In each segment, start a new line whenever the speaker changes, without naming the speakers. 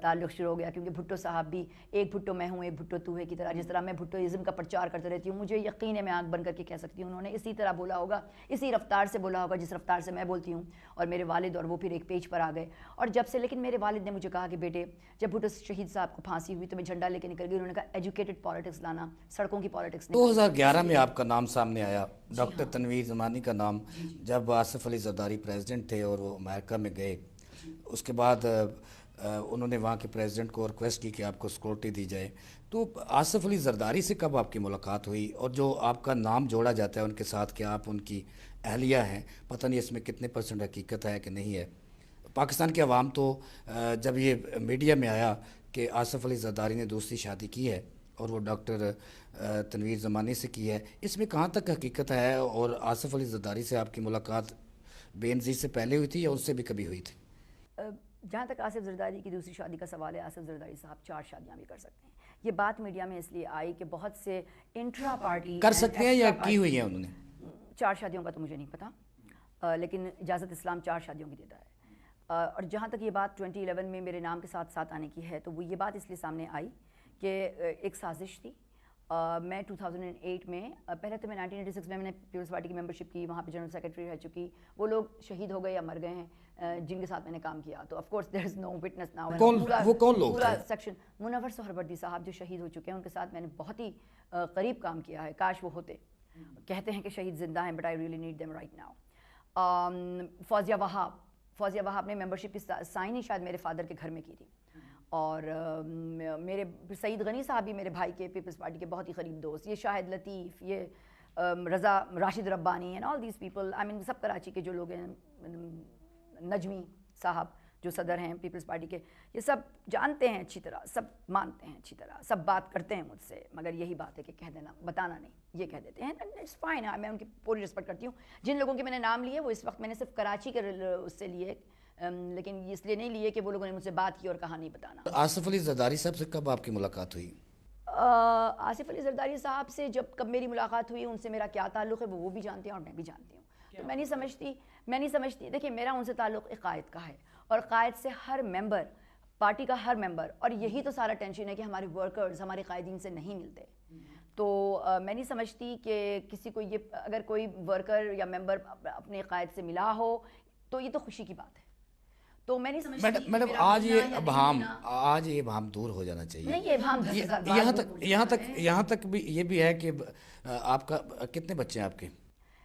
تعلق شروع ہو گیا, کیونکہ بھٹو صاحب بھی ایک بھٹو میں ہوں ایک بھٹو تو ہے کی طرح, جس طرح میں بھٹوازم کا پرچار کرتے رہتی ہوں, مجھے یقین ہے میں آنکھ بند کر کے کہہ سکتی ہوں انہوں نے اسی طرح بولا ہوگا, اسی رفتار سے بولا ہوگا جس رفتار سے میں بولتی ہوں. اور میرے والد اور وہ پھر ایک پیج پر آ گئے, اور جب سے, لیکن میرے والد نے مجھے کہا کہ بیٹے جب بھٹو شہید صاحب کو پھانسی ہوئی تو میں جھنڈا لے کے نکل گئی. انہوں نے کہا ایجوکیٹڈ پالیٹکس لانا, سڑکوں کی پالیٹکس نہیں.
2011 میں آپ کا نام سامنے آیا, ڈاکٹر تنویر زمانی کا نام, جب آصف علی زرداری پریزیڈنٹ تھے اور وہ امریکہ میں گئے, اس کے بعد انہوں نے وہاں کے پریزیڈنٹ کو ریکویسٹ کی کہ آپ کو سیکورٹی دی جائے. تو آصف علی زرداری سے کب آپ کی ملاقات ہوئی, اور جو آپ کا نام جوڑا جاتا ہے ان کے ساتھ کہ آپ ان کی اہلیہ ہیں, پتہ نہیں اس میں کتنے % حقیقت ہے کہ نہیں ہے. پاکستان کے عوام تو جب یہ میڈیا میں آیا کہ آصف علی زرداری نے دوسری شادی کی ہے اور وہ ڈاکٹر تنویر زمانی سے کی ہے, اس میں کہاں تک حقیقت ہے, اور آصف علی زرداری سے آپ کی ملاقات بے نظیر سے پہلے ہوئی تھی یا اس سے بھی کبھی ہوئی تھی؟
جہاں تک آصف زرداری کی دوسری شادی کا سوال ہے, آصف زرداری صاحب 4 شادیاں بھی کر سکتے ہیں. یہ بات میڈیا میں اس لیے آئی کہ بہت سے انٹرا پارٹی
کر سکتے ہیں یا کی ہوئی ہیں انہوں نے؟
4 شادیوں کا تو مجھے نہیں پتا, لیکن اجازت اسلام 4 شادیوں کی دیتا ہے. اور جہاں تک یہ بات 2011 میں میرے نام کے ساتھ ساتھ آنے کی ہے, تو وہ یہ بات اس لیے سامنے آئی کہ ایک سازش تھی. میں 2008 میں, پہلے تو میں 1986 میں نے پیپلز پارٹی کی ممبرشپ کی, وہاں پہ جنرل سیکرٹری رہ چکی. وہ لوگ شہید ہو گئے یا مر گئے ہیں جن کے ساتھ میں نے کام کیا, تو of course there is no witness now.
وہ کون لوگ
پورا سیکشن, منور سہروردی صاحب جو شہید ہو چکے ہیں, ان کے ساتھ میں نے بہت ہی قریب کام کیا ہے. کاش وہ ہوتے. کہتے ہیں کہ شہید زندہ ہیں, but I really need them right now. Fauzia Wahab نے ممبرشپ کی سائن ہی شاید میرے فادر کے گھر میں کی تھی. اور میرے سعید غنی صاحب بھی میرے بھائی کے پیپلز پارٹی کے بہت ہی قریب دوست, یہ شاہد لطیف, یہ رضا راشد ربانی اینڈ آل دیز پیپل, آئی مین سب کراچی کے جو لوگ ہیں, نجمی صاحب جو صدر ہیں پیپلز پارٹی کے, یہ سب جانتے ہیں اچھی طرح, سب مانتے ہیں اچھی طرح, سب بات کرتے ہیں مجھ سے, مگر یہی بات ہے کہ کہہ دینا, بتانا نہیں, یہ کہہ دیتے ہیں. اٹس فائن, میں ان کی پوری رسپیکٹ کرتی ہوں. جن لوگوں کے میں نے نام لیے وہ اس وقت میں نے صرف کراچی کے اس سے لیے, لیکن اس لیے نہیں لیے کہ وہ لوگوں نے مجھ سے بات کی اور کہا نہیں بتانا.
آصف علی زرداری صاحب سے کب آپ کی ملاقات ہوئی؟
آصف علی زرداری صاحب سے کب میری ملاقات ہوئی, ان سے میرا کیا تعلق ہے وہ بھی جانتے ہیں اور میں بھی جانتی ہوں. تو میں نہیں سمجھتی, دیکھیں میرا ان سے تعلق ایک قائد کا ہے, اور قائد سے ہر ممبر, پارٹی کا ہر ممبر, اور یہی تو سارا ٹینشن ہے کہ ہمارے ورکرز ہمارے قائدین سے نہیں ملتے. تو میں نہیں سمجھتی کہ کسی کو یہ, اگر کوئی ورکر یا ممبر اپنے قائد سے ملا ہو تو یہ تو خوشی کی بات ہے. تو میں نہیں سمجھتی
میڈم آج یہ ابہام دور ہو جانا چاہیے.
نہیں, یہ ابہام
یہاں تک بھی یہ بھی ہے کہ آپ کا کتنے بچے ہیں آپ کے؟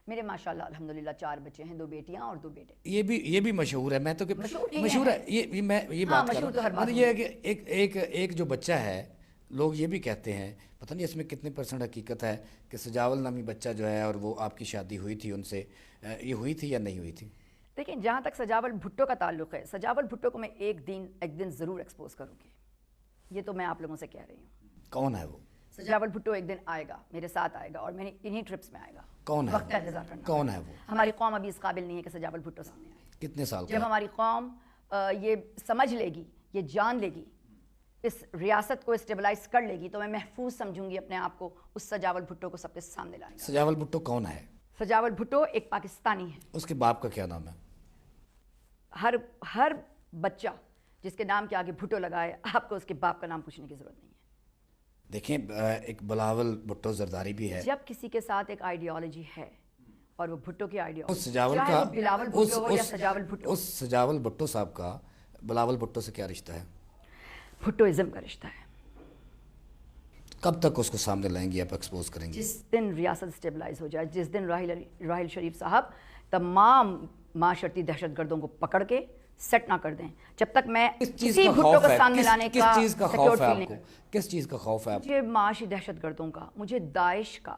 میرے ماشاءاللہ الحمدللہ 4 بچے ہیں, 2 بیٹیاں اور 2 بیٹے.
یہ بھی مشہور ہے, میں تو مشہور ہے, یہ بات کر رہا ہوں. یہ ہے کہ ایک جو بچہ ہے, لوگ یہ بھی کہتے ہیں, پتہ نہیں اس میں کتنے % حقیقت ہے کہ سجاول نامی بچہ جو ہے, اور وہ آپ کی شادی ہوئی تھی ان سے, یہ ہوئی تھی یا نہیں ہوئی تھی؟
دیکھیں جہاں تک سجاول بھٹو کا تعلق ہے, سجاول بھٹو کو میں ایک دن ضرور ایکسپوز کروں گی, یہ تو میں آپ لوگوں سے کہہ رہی ہوں.
کون ہے وہ؟
سجاول بھٹو ایک دن آئے گا, میرے ساتھ آئے گا, اور میں نے انہی ٹرپس میں آئے گا.
کون ہے
وقت کا انتظار کرنا.
کون ہے وہ؟
ہماری قوم ابھی اس قابل نہیں ہے کہ سجاول بھٹو سامنے آئے.
کتنے سال کا؟
جب ہماری قوم یہ سمجھ لے گی, یہ جان لے گی, اس ریاست کو اسٹیبلائز کر لے گی, تو میں محفوظ سمجھوں گی اپنے آپ کو اس سجاول بھٹو کو سب کے سامنے لانے کا.
سجاول بھٹو کون ہے؟
سجاول بھٹو ایک پاکستانی ہے.
اس کے باپ کا کیا نام ہے؟
ہر بچہ جس کے نام کے آگے بھٹو لگائے, آپ کو اس کے باپ کا نام پوچھنے کی ضرورت نہیں ہے.
دیکھیں ایک بلاول بھٹو زرداری بھی ہے.
جب کسی کے ساتھ ایک آئیڈیالوجی ہے, اور وہ بھٹو کی آئیڈیالوجی,
اس سجاول کا, اس سجاول بھٹو صاحب کا بلاول بھٹو سے کیا رشتہ ہے؟
بھٹوازم کا رشتہ ہے.
کب تک اس کو سامنے لائیں گے, آپ ایکسپوز کریں گے؟
جس دن ریاست اسٹیبلائز ہو جائے, جس دن راحیل شریف صاحب تمام معاشرتی دہشت گردوں کو پکڑ کے سیٹ نہ کر دیں, جب تک میں کسی بھٹو کو سامنے لانے کا
کس چیز کا خوف ہے؟
مجھے معاشی دہشت گردوں کا, مجھے داعش کا,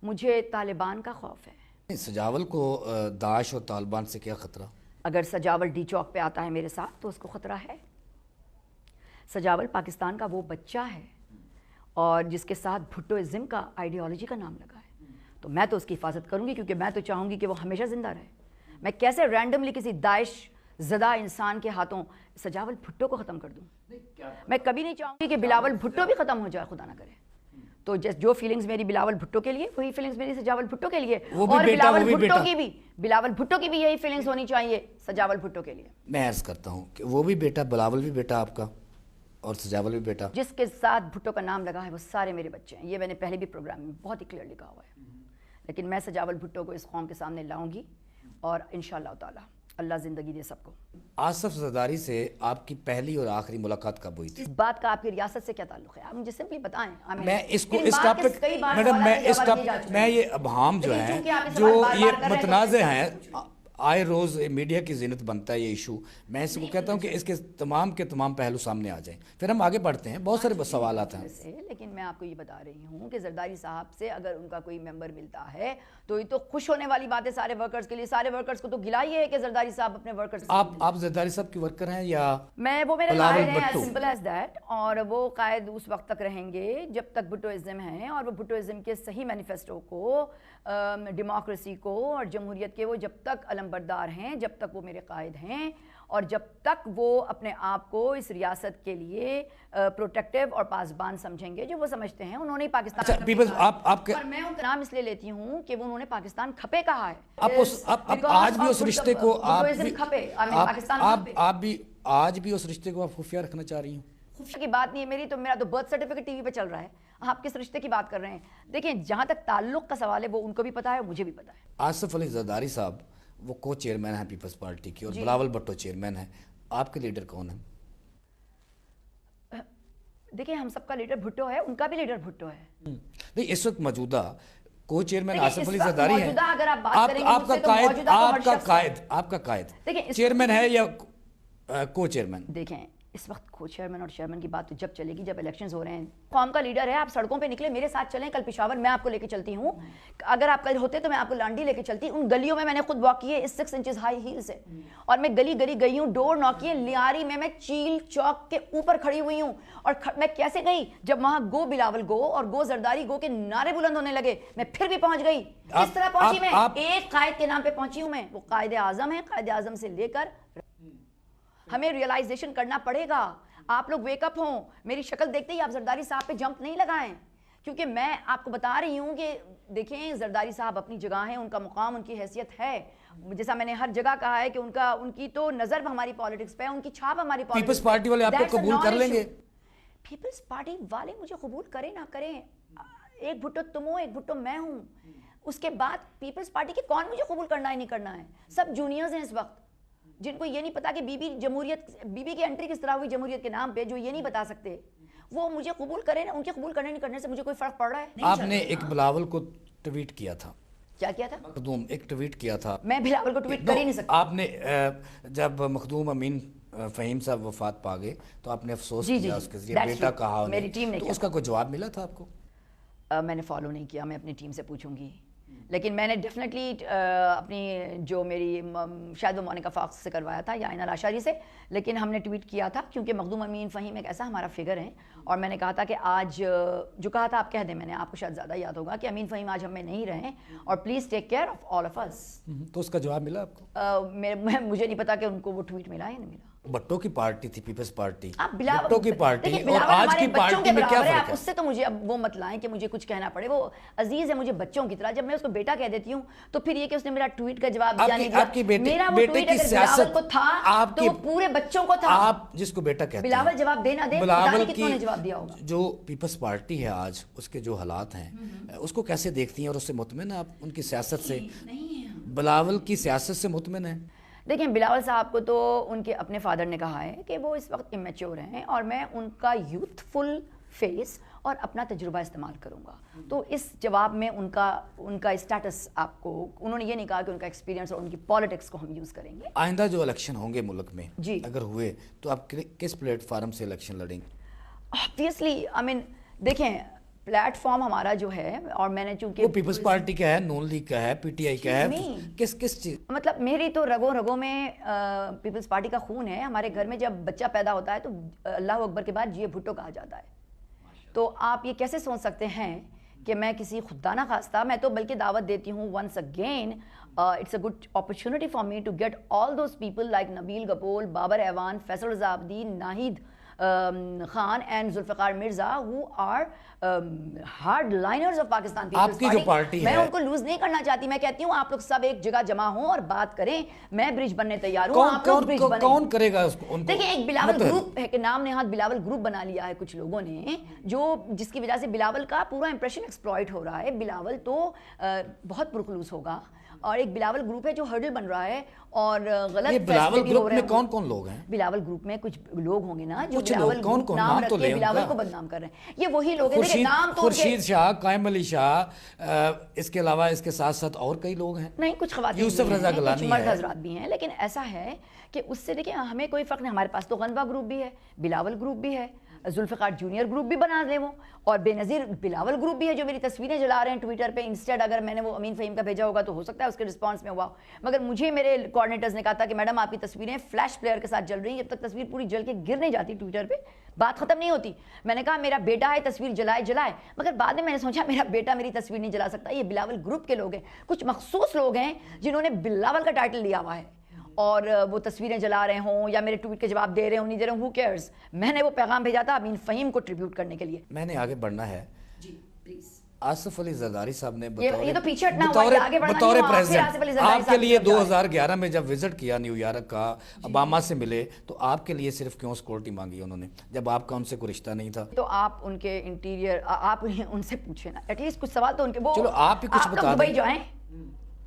مجھے طالبان کا خوف ہے.
سجاول کو داعش اور طالبان سے کیا خطرہ؟
اگر سجاول ڈی چوک پہ آتا ہے میرے ساتھ تو اس کو خطرہ ہے. سجاول پاکستان کا وہ بچہ ہے اور جس کے ساتھ بھٹوازم کا آئیڈیالوجی کا نام لگا ہے, تو میں تو اس کی حفاظت کروں گی, کیونکہ میں تو چاہوں گی کہ وہ ہمیشہ زندہ رہے. میں کیسے رینڈملی کسی داعش زدہ انسان کے ہاتھوں سجاول بھٹو کو ختم کر دوں؟ میں کبھی نہیں چاہوں گی کہ بلاول بھٹو بھی ختم ہو جائے, خدا نہ کرے. تو جو فیلنگز میری بلاول بھٹو کے لیے وہی فیلنگز میری سجاول بھٹو کے لیے،
اور
بلاول بھٹو کی بھی یہی فیلنگز ہونی چاہیے سجاول بھٹو کے لیے.
میں عرض کرتا ہوں کہ وہ بھی بیٹا، بلاول بھی بیٹا آپ کا اور سجاول بھی بیٹا.
جس کے ساتھ بھٹو کا نام لگا ہے وہ سارے میرے بچے ہیں. یہ میں نے پہلے بھی پروگرام میں بہت ہی کلیئر لکھا ہوا ہے. لیکن میں سجاول بھٹو کو اس قوم کے سامنے لاؤں گی اور انشاءاللہ تعالی اللہ زندگی دے سب کو.
آصف زرداری سے آپ کی پہلی اور آخری ملاقات کب ہوئی تھی؟
اس بات کا آپ کی ریاست سے کیا تعلق ہے؟ آپ مجھے سمپلی بتائیں.
میں اس ٹاپک میڈم میں یہ ابہام جو ہیں جو یہ متنازع ہیں، آئے روز میڈیا کی زینت بنتا ہے یہ ایشو. میں اس کو کہتا ہوں کہ اس کے تمام پہلو سامنے آ جائیں، پھر ہم آگے بڑھتے ہیں. بہت سارے سوالات ہیں.
لیکن میں آپ کو یہ بتا رہی ہوں کہ زرداری صاحب سے اگر ان کا کوئی ممبر ملتا ہے تو یہ تو خوش ہونے والی بات ہے سارے ورکرز کے لیے. سارے ورکرز کو تو گلا ہی ہے کہ زرداری صاحب اپنے ورکرز.
آپ زرداری صاحب کی ورکر ہیں یا
وہ میرے قائد ہیں، سمپل ایز دیٹ. اور وہ قائد اس وقت تک رہیں گے جب تک بھٹوازم ہیں، اور وہ بھٹوازم کے صحیح مینیفیسٹو کو، ڈیموکریسی کو اور جمہوریت کے وہ جب تک علمبردار ہیں، جب تک وہ میرے قائد ہیں، اور جب تک وہ اپنے آپ کو اس ریاست کے لیے پروٹیکٹیو اور پاسبان سمجھیں گے جو وہ سمجھتے ہیں. انہوں نے پاکستان اور میں ان کا نام اس لیے لیتی ہوں کہ وہ انہوں نے پاکستان کھپے کہا ہے.
آج بھی اس رشتے کو آج بھی اس رشتے کو آپ خفیہ رکھنا چاہ رہی ہیں؟
خفیہ کی بات نہیں ہے میری، تو میرا تو برتھ سرٹیفکیٹ ٹی وی پہ چل رہا ہے. آپ کس رشتے کی بات کر رہے ہیں؟ دیکھیں جہاں تک تعلق کا سوال ہے وہ ان کو بھی پتا ہے، مجھے بھی پتا ہے.
آصف علی زرداری صاحب وہ کو چیئرمین ہیں پیپلز پارٹی کی اور بلاول بھٹو چیئرمین ہیں. آپ کے لیڈر کون ہیں؟
دیکھیں ہم سب کا لیڈر بھٹو ہے، ان کا بھی لیڈر بھٹو ہے.
نہیں، اس وقت موجودہ کو چیئرمین آصف علی زرداری ہیں. آپ کا قائد چیئرمین ہے یا کو چیئرمین؟
دیکھیں اس وقت کو چیئرمین اور چیئرمین کی بات تو جب چلے گی جب الیکشنز ہو رہے ہیں. قوم کا لیڈر ہے، آپ سڑکوں پہ نکلے میرے ساتھ چلیں. کل پشاور میں آپ کو لے کے چلتی ہوں. اگر آپ کل ہوتے تو میں آپ کو لانڈی لے کے چلتی. ان گلیوں میں نے خود واک کیے 6 انچز ہائی ہیل سے، اور میں گلی گئی ہوں، ڈور ناک کیے. لیاری میں چیل چوک کے اوپر کھڑی ہوئی ہوں. اور میں کیسے گئی؟ جب وہاں گو بلاول گو اور گو زرداری گو کے نعرے بلند ہونے لگے میں پھر بھی پہنچ گئی. کس طرح پہنچی؟ میں ایک قائد کے نام پہ پہنچی ہوں. میں وہ قائد اعظم ہے. قائد اعظم سے لے کر ہمیں ریئلائزیشن کرنا پڑے گا. آپ لوگ ویک اپ ہوں. میری شکل دیکھتے ہی آپ زرداری صاحب پہ جمپ نہیں لگائیں، کیونکہ میں آپ کو بتا رہی ہوں کہ دیکھیں زرداری صاحب اپنی جگہ ہیں، ان کا مقام، ان کی حیثیت ہے. جیسا میں نے ہر جگہ کہا ہے کہ ان کی تو نظر ہماری پالیٹکس پہ ہے، ان کی چھاپ ہماری پالیٹکس.
پیپلز پارٹی والے آپ کو قبول کر لیں گے؟
پیپلز پارٹی والے مجھے قبول کریں نہ کریں، ایک بھٹو تم ہو، ایک بھٹو میں ہوں. اس کے بعد پیپلز پارٹی کے کون مجھے قبول کرنا ہے نہیں کرنا ہے؟ سب جونیئرز ہیں اس وقت، جن کو یہ نہیں پتا کہ بی بی کی انٹری کس طرح ہوئی جمہوریت کے نام پہ، جو یہ نہیں بتا سکتے. وہ مجھے قبول کریں نا، ان کے قبول کرنے نہیں کرنے سے مجھے کوئی فرق پڑ رہا ہے؟
آپ نے ایک بلاول کو ٹویٹ کیا تھا.
کیا کیا تھا؟
مخدوم ایک ٹویٹ کیا تھا.
میں بلاول کو ٹویٹ کر ہی نہیں سکتا.
آپ نے جب مخدوم امین فہیم صاحب وفات پا گئے تو آپ نے افسوس کیا اس کے ذریعے، بیٹا کہا
میری ٹیم نے.
تو اس کا کوئی جواب ملا تھا آپ کو؟
میں نے فالو نہیں کیا، میں اپنی ٹیم سے پوچھوں گی. لیکن میں نے ڈیفینیٹلی اپنی جو میری شاید وہ مونیکا فاکس سے کروایا تھا یا اینال اشاری سے، لیکن ہم نے ٹویٹ کیا تھا کیونکہ مخدوم امین فہیم ایک ایسا ہمارا فگر ہے. اور میں نے کہا تھا کہ آج جو کہا تھا آپ کہہ دیں، میں نے آپ کو شاید زیادہ یاد ہوگا کہ امین فہیم آج ہم میں نہیں رہے اور please take care of all of us.
تو اس کا جواب ملا آپ کو؟
مجھے نہیں پتا کہ ان کو وہ ٹویٹ ملا یا نہیں ملا.
بھٹو کی پارٹی تھی پیپلز پارٹی،
بھٹو
کی پارٹی اور آج کی پارٹی میں کیا فرق ہے؟
اس سے تو مجھے اب وہ مت لائیں کہ مجھے کچھ کہنا پڑے. وہ عزیز ہے مجھے بچوں کی طرح. جب میں اس کو بیٹا کہہ دیتی ہوں تو پھر یہ کہ اس نے میرا ٹویٹ کا جواب دیا نہیں دیا. میرا وہ ٹویٹ اگر بلاول کو تھا تو وہ پورے بچوں کو تھا.
آپ جس کو بیٹا کہتے ہیں
بلاول جواب دینا دے، بلاول کتنوں نے جواب دیا ہوگا.
جو پیپلز پارٹی ہے آج، اس کے جو حالات ہیں اس کو کیسے دیکھتی ہیں اور اس سے مطمئن ہیں آپ؟ ان کی سیاست سے، بلاول کی سیاست سے مطمئن ہیں؟
دیکھیں بلاول صاحب کو تو ان کے اپنے فادر نے کہا ہے کہ وہ اس وقت امیچور ہیں، اور میں ان کا یوتھ فل فیس اور اپنا تجربہ استعمال کروں گا. تو اس جواب میں ان کا اسٹیٹس آپ کو، انہوں نے یہ نہیں کہا کہ ان کا ایکسپیرینس اور ان کی پالیٹکس کو ہم یوز کریں گے.
آئندہ جو الیکشن ہوں گے ملک میں
جی
اگر ہوئے تو آپ کس پلیٹ فارم سے الیکشن لڑیں گے؟
آبویسلی دیکھیں پلیٹ فارم ہمارا جو ہے، اور میں نے چونکہ
وہ پیپلز پارٹی کا ہے، نون لیگ کا ہے، پی ٹی آئی کا ہے، کس چیز؟
مطلب میری تو رگوں میں پیپلز پارٹی کا خون ہے. ہمارے گھر میں جب بچہ پیدا ہوتا ہے تو اللہ اکبر کے بعد جی بھٹو کہا جاتا ہے. تو آپ یہ کیسے سوچ سکتے ہیں کہ میں کسی خدا نہ خواستہ، میں تو بلکہ دعوت دیتی ہوں once again, it's a good opportunity for me to get all those people like Nabeel Gabol, Babar Awan, Faisal Raza Abidin, Nahid Khan and Zulfikar Mirza, who are hardliners of Pakistan People's
آپ کی جو پارٹی
میں
ہے
ان کو لوز نہیں کرنا چاہتی. میں کہتی ہوں آپ لوگ سب ایک جگہ جمع ہوں اور بات کریں. میں برج بننے تیار ہوں, آپ لوگ برج بنیں.
کون کرے گا اس کو؟
دیکھیں ایک بلاول گروپ ہے کہ نام نہاد بلاول گروپ بنا لیا ہے کچھ لوگوں نے, جو جس کی وجہ سے بلاول کا پورا امپریشن ایکسپلائٹ ہو رہا ہے. بلاول تو بہت پرخلوص ہوگا, اور ایک بلاول گروپ ہے جو ہرڈل بن رہا ہے اور غلط
بلاول گروپ میں کون کون لوگ ہیں؟
بلاول گروپ میں کچھ لوگ ہوں گے نا جو بلاول گروپ نام رکھ کے بلاول کو بدنام کر رہے ہیں. یہ وہی لوگ ہیں. دیکھیں نام تو
خورشید شاہ, قائم علی شاہ, اس کے علاوہ اس کے ساتھ ساتھ اور کئی لوگ ہیں.
نہیں, کچھ خواتین
یوسف رضا
کچھ
گیلانی
مرد
ہے,
حضرات بھی ہیں, لیکن ایسا ہے کہ اس سے دیکھیں ہمیں کوئی فرق نہیں. ہمارے پاس تو غنوہ گروپ بھی ہے, بلاول گروپ بھی ہے, ذوالفقار جونیئر گروپ بھی بنا دیں وہ, اور بے نظیر بلاول گروپ بھی ہے جو میری تصویریں جلا رہے ہیں ٹویٹر پہ. انسٹیڈ اگر میں نے وہ امین فہیم کا بھیجا ہوگا تو ہو سکتا ہے اس کے رسپانس میں ہوا, مگر مجھے میرے کوآرڈینیٹرز نے کہا تھا کہ میڈم آپ کی تصویریں فلیش پلیئر کے ساتھ جل رہی ہیں, جب تک تصویر پوری جل کے گر نہیں جاتی ٹویٹر پہ بات ختم نہیں ہوتی. میں نے کہا میرا بیٹا ہے, تصویر جلائے, مگر بعد میں نے سوچا میرا بیٹا میری تصویر نہیں جلا سکتا. یہ بلاول گروپ کے لوگ ہیں, کچھ مخصوص لوگ ہیں جنہوں نے بلاول کا ٹائٹل لیا ہوا ہے اور وہ تصویریں جلا رہے ہوں یا میرے ٹویٹ کے جواب دے رہے ہوں نہیں دے رہے ہوں, who cares. میں نے وہ پیغام بھیجا تھا امین فہیم کو ٹریبیوٹ کرنے کے لیے.
میں نے آگے بڑھنا ہے.
جی پلیز.
آصف علی زرداری صاحب نے
یہ تو پیچھے ہٹنا ہوا ہے, آگے بڑھنا نہیں ہوا.
پریزیڈنٹ آپ کے لیے 2011 میں جب وزٹ کیا نیو یارک کا, اوباما سے ملے, تو آپ کے لیے صرف کیوں سیکورٹی مانگی انہوں نے جب آپ کا ان سے کوئی رشتہ نہیں تھا؟
تو آپ ان کے انٹیریئر آپ ان سے پوچھیں نا, ایٹ لیسٹ کچھ سوال تو ان کے, وہ
چلو آپ ہی کچھ بتا دیں.
دبئی جائیں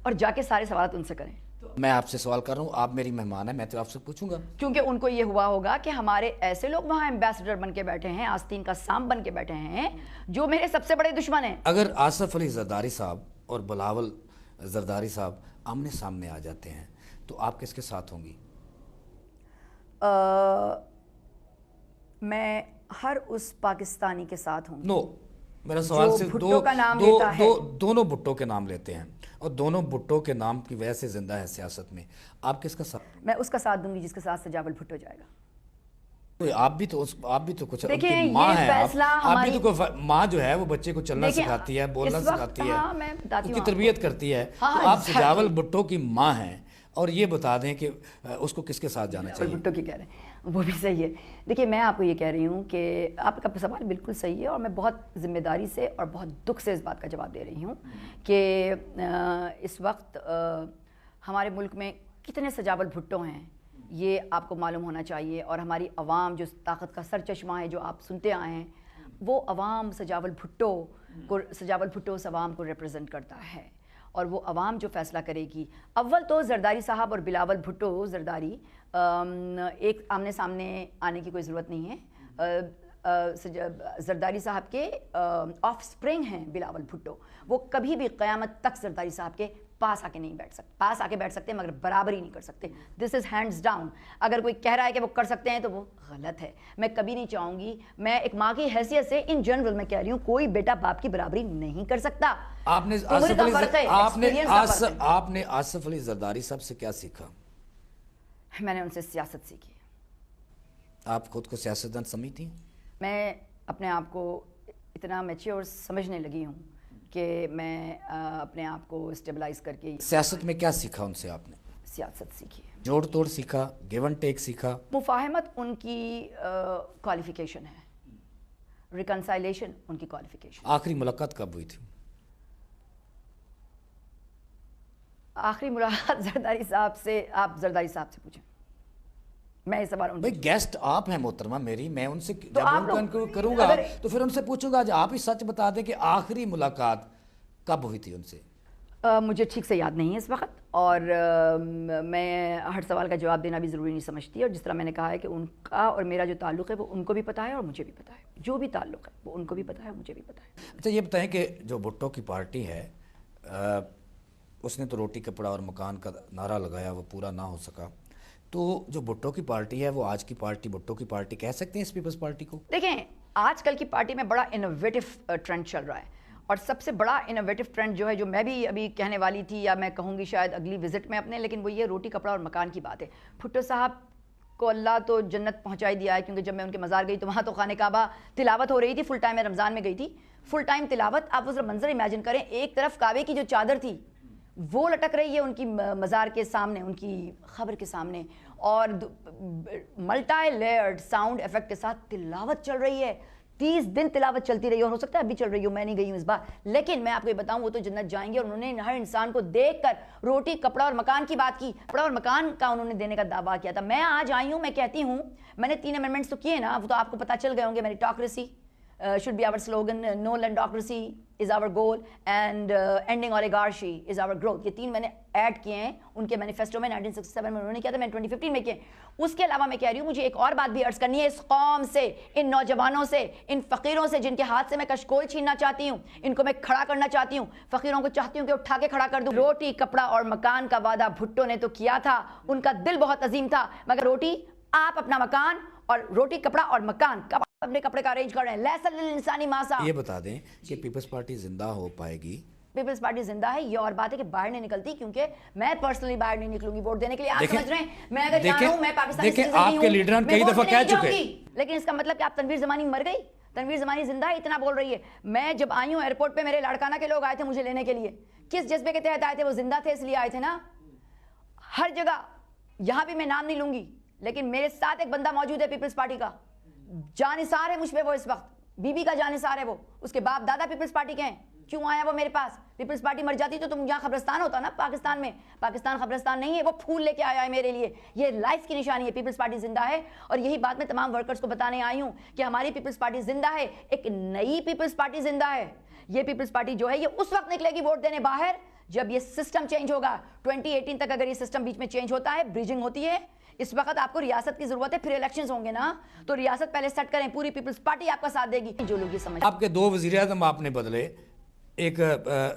اور جا کے سارے سوالات ان سے کریں.
میں آپ سے سوال کر رہا ہوں, آپ میری مہمان ہیں, میں تو آپ سے پوچھوں گا.
کیونکہ ان کو یہ ہوا ہوگا کہ ہمارے ایسے لوگ وہاں ایمبیسڈر بن کے بیٹھے ہیں, آستین کا سام بن کے بیٹھے ہیں, جو میرے سب سے بڑے دشمن ہیں.
اگر آصف علی زرداری صاحب اور بلاول زرداری صاحب آمنے سامنے آ جاتے ہیں تو آپ کس کے ساتھ ہوں گی؟
میں ہر اس پاکستانی کے ساتھ ہوں.
نو, میرا سوال صرف دونوں بھٹو کے نام لیتے ہیں, اور دونوں بھٹو کے نام کی وجہ سے زندہ ہے سیاست میں. آپ کس کا ساتھ؟
میں اس کا ساتھ دوں گی جس کے ساتھ سجاول بھٹو جائے گا.
آپ بھی تو کچھ
دیکھیں
ماں
یہ
ہیں,
فیصلہ
آپ بھی تو ماں جو ہے وہ بچے کو چلنا سکھاتی ہے, بولنا سکھاتی ہے, اس کی تربیت کرتی ہے. تو آپ سجاول بھٹو کی ماں ہیں, اور یہ بتا دیں کہ اس کو کس کے ساتھ جانا چاہیے؟
بھٹو کی کہہ رہے ہیں, وہ بھی صحیح ہے. دیکھیے میں آپ کو یہ کہہ رہی ہوں کہ آپ کا سوال بالکل صحیح ہے, اور میں بہت ذمہ داری سے اور بہت دکھ سے اس بات کا جواب دے رہی ہوں کہ اس وقت ہمارے ملک میں کتنے سجاول بھٹو ہیں یہ آپ کو معلوم ہونا چاہیے. اور ہماری عوام جو طاقت کا سر چشمہ ہے, جو آپ سنتے آئے ہیں, وہ عوام سجاول بھٹو اس عوام کو ریپرزینٹ کرتا ہے, اور وہ عوام جو فیصلہ کرے گی. اول تو زرداری صاحب اور بلاول بھٹو زرداری ایک آمنے سامنے آنے کی کوئی ضرورت نہیں ہے. زرداری صاحب کے آف سپرنگ ہیں بلاول بھٹو, وہ کبھی بھی قیامت تک زرداری صاحب کے پاس آ کے نہیں بیٹھ سکتے. پاس آ کے بیٹھ سکتے ہیں مگر برابری نہیں کر سکتے. دس از ہینڈز ڈاؤن. اگر کوئی کہہ رہا ہے کہ وہ کر سکتے ہیں تو وہ غلط ہے. میں کبھی نہیں چاہوں گی, میں ایک ماں کی حیثیت سے ان جنرل میں کہہ رہی ہوں, کوئی بیٹا باپ کی برابری نہیں کر سکتا.
آپ نے آصف علی زرداری صاحب سے کیا سیکھا؟
میں نے ان سے سیاست سیکھی.
آپ خود کو سیاستدان سمجھتی ہیں؟
میں اپنے آپ کو اتنا میچیور سمجھنے لگی ہوں کہ میں اپنے آپ کو اسٹیبلائز کر کے.
سیاست میں کیا سیکھا ان سے آپ نے؟
سیاست سیکھی ہے,
جوڑ توڑ سیکھا, گیو اینڈ ٹیک سیکھا.
مفاہمت ان کی کوالیفیکیشن ہے, ریکنسائلیشن ان کی کوالیفیکیشن.
آخری ملاقات کب ہوئی تھی؟
آخری ملاقات زرداری صاحب سے, آپ زرداری صاحب سے پوچھیں. میں اس بار
بھائی گیسٹ آپ ہیں محترمہ میری, میں ان سے جب ان کو کروں گا تو پھر ان سے پوچھوں گا, آپ ہی سچ بتا دیں کہ آخری ملاقات کب ہوئی تھی ان سے.
مجھے ٹھیک سے یاد نہیں ہے اس وقت, اور میں ہر سوال کا جواب دینا بھی ضروری نہیں سمجھتی. اور جس طرح میں نے کہا ہے کہ ان کا اور میرا جو تعلق ہے وہ ان کو بھی پتہ ہے اور مجھے بھی پتہ ہے. جو بھی تعلق ہے وہ ان کو بھی پتہ ہے, مجھے بھی پتہ ہے.
اچھا یہ بتائیں کہ جو بھٹو کی پارٹی ہے, اس نے تو روٹی کپڑا اور مکان کا نعرہ لگایا, وہ پورا نہ ہو سکا. تو جو بھٹو کی پارٹی ہے وہ آج کی پارٹی بھٹو کی پارٹی کہہ سکتے ہیں اس پیپلز پارٹی کو؟
دیکھیں آج کل کی پارٹی میں بڑا انوویٹو ٹرینڈ چل رہا ہے, اور سب سے بڑا انوویٹو ٹرینڈ جو ہے, جو میں بھی ابھی کہنے والی تھی یا میں کہوں گی شاید اگلی وزٹ میں اپنے, لیکن وہ یہ روٹی کپڑا اور مکان کی بات ہے. بھٹو صاحب کو اللہ تو جنت پہنچائی دیا ہے, کیونکہ جب میں ان کے مزار گئی تو وہاں تو خانہ کعبہ تلاوت ہو رہی تھی فل ٹائم. میں رمضان میں گئی تھی, فل ٹائم تلاوت. آپ وہ ذرا منظر امیجن کریں, ایک طرف کعبے کی جو چادر تھی وہ لٹک رہی ہے ان کی مزار کے سامنے, ان کی قبر کے سامنے, اور ملٹائی لیئرڈ ساؤنڈ افیکٹ کے ساتھ تلاوت چل رہی ہے. 30 دن تلاوت چلتی رہی اور ہو سکتا ہے ابھی چل رہی ہوں, میں نہیں گئی ہوں اس بار, لیکن میں آپ کو یہ بتاؤں وہ تو جنت جائیں گے. اور انہوں نے ہر انسان کو دیکھ کر روٹی کپڑا اور مکان کی بات کی, کپڑا اور مکان کا انہوں نے دینے کا دعویٰ کیا تھا. میں آج آئی ہوں, میں کہتی ہوں میں نے 3 امینڈمنٹس تو کیے نا, وہ تو آپ کو پتہ چل گئے ہوں گے. میریٹوکریسی should be our slogan, no landocracy is our goal, and ending oligarchy is our growth. یہ 3 میں نے ایڈ کیے ہیں ان کے مینیفیسٹو میں. 1967 میں انہوں نے کیا تھا, میں نے 2015 میں کیے. اس کے علاوہ میں کہہ رہی ہوں مجھے ایک اور بات بھی عرض کرنی ہے اس قوم سے, ان نوجوانوں سے, ان فقیروں سے جن کے ہاتھ سے میں کشکول چھیننا چاہتی ہوں. ان کو میں کھڑا کرنا چاہتی ہوں, فقیروں کو چاہتی ہوں کہ اٹھا کے کھڑا کر دوں. روٹی کپڑا اور مکان کا وعدہ بھٹو نے تو کیا تھا, ان کا دل بہت عظیم تھا, مگر روٹی آپ اپنا مکان اور روٹی کپڑا اور مکان اپنے کپڑے کا ارینج کر رہے ہیں. لیسن للانسانی ماسا.
یہ بتا دیں کہ پیپلز پارٹی زندہ ہو پائے گی؟
پیپلز پارٹی زندہ ہے. یہ اور بات ہے کہ باہر نہیں نکلتی, کیونکہ میں پرسنلی باہر نہیں نکلوں گی ووٹ دینے کے لیے. آپ سمجھ رہے ہیں میں اگر جانوں میں پاکستانی
دیکھیں آپ کے لیڈران کئی دفعہ کہہ چکے,
لیکن اس کا مطلب کہ آپ تنویر زمانی مر گئی, تنویر زمانی زندہ ہے اتنا بول رہی ہے. میں جب آئی ہوں ایئرپورٹ پہ, میرے لاڑکانہ کے لوگ آئے تھے مجھے لینے کے لیے. کس جذبے کے تحت آئے تھے؟ وہ زندہ تھے اس لیے آئے تھے نا. ہر جگہ, یہاں بھی میں نام نہیں لوں گی, لیکن میرے ساتھ ایک بندہ موجود ہے پیپلز پارٹی کا, جانثار ہے مجھ پہ وہ اس وقت, بی بی کا جانثار ہے وہ, اس کے باپ دادا پیپلز پارٹی کے ہیں. کیوں آیا وہ میرے پاس؟ پیپلز پارٹی مر جاتی تو تم یہاں قبرستان ہوتا نا پاکستان میں. پاکستان قبرستان نہیں ہے, وہ پھول لے کے آیا ہے میرے لیے. یہ لائف کی نشانی ہے, پیپلز پارٹی زندہ ہے. اور یہی بات میں تمام ورکرز کو بتانے آئی ہوں کہ ہماری پیپلز پارٹی زندہ ہے, ایک نئی پیپلز پارٹی زندہ ہے. یہ پیپلز پارٹی جو ہے یہ اس وقت نکلے گی ووٹ دینے باہر جب یہ سسٹم چینج ہوگا. 2018 تک اگر یہ سسٹم بیچ میں چینج ہوتا ہے, بریجنگ ہوتی ہے, اس وقت آپ کو ریاست کی ضرورت ہے, پھر الیکشنز ہوں گے نا, تو ریاست پہلے سیٹ کریں, پوری پیپلز پارٹی آپ کا ساتھ دے گی. جو لوگ یہ سمجھ,
آپ کے 2 وزیر اعظم آپ نے بدلے, ایک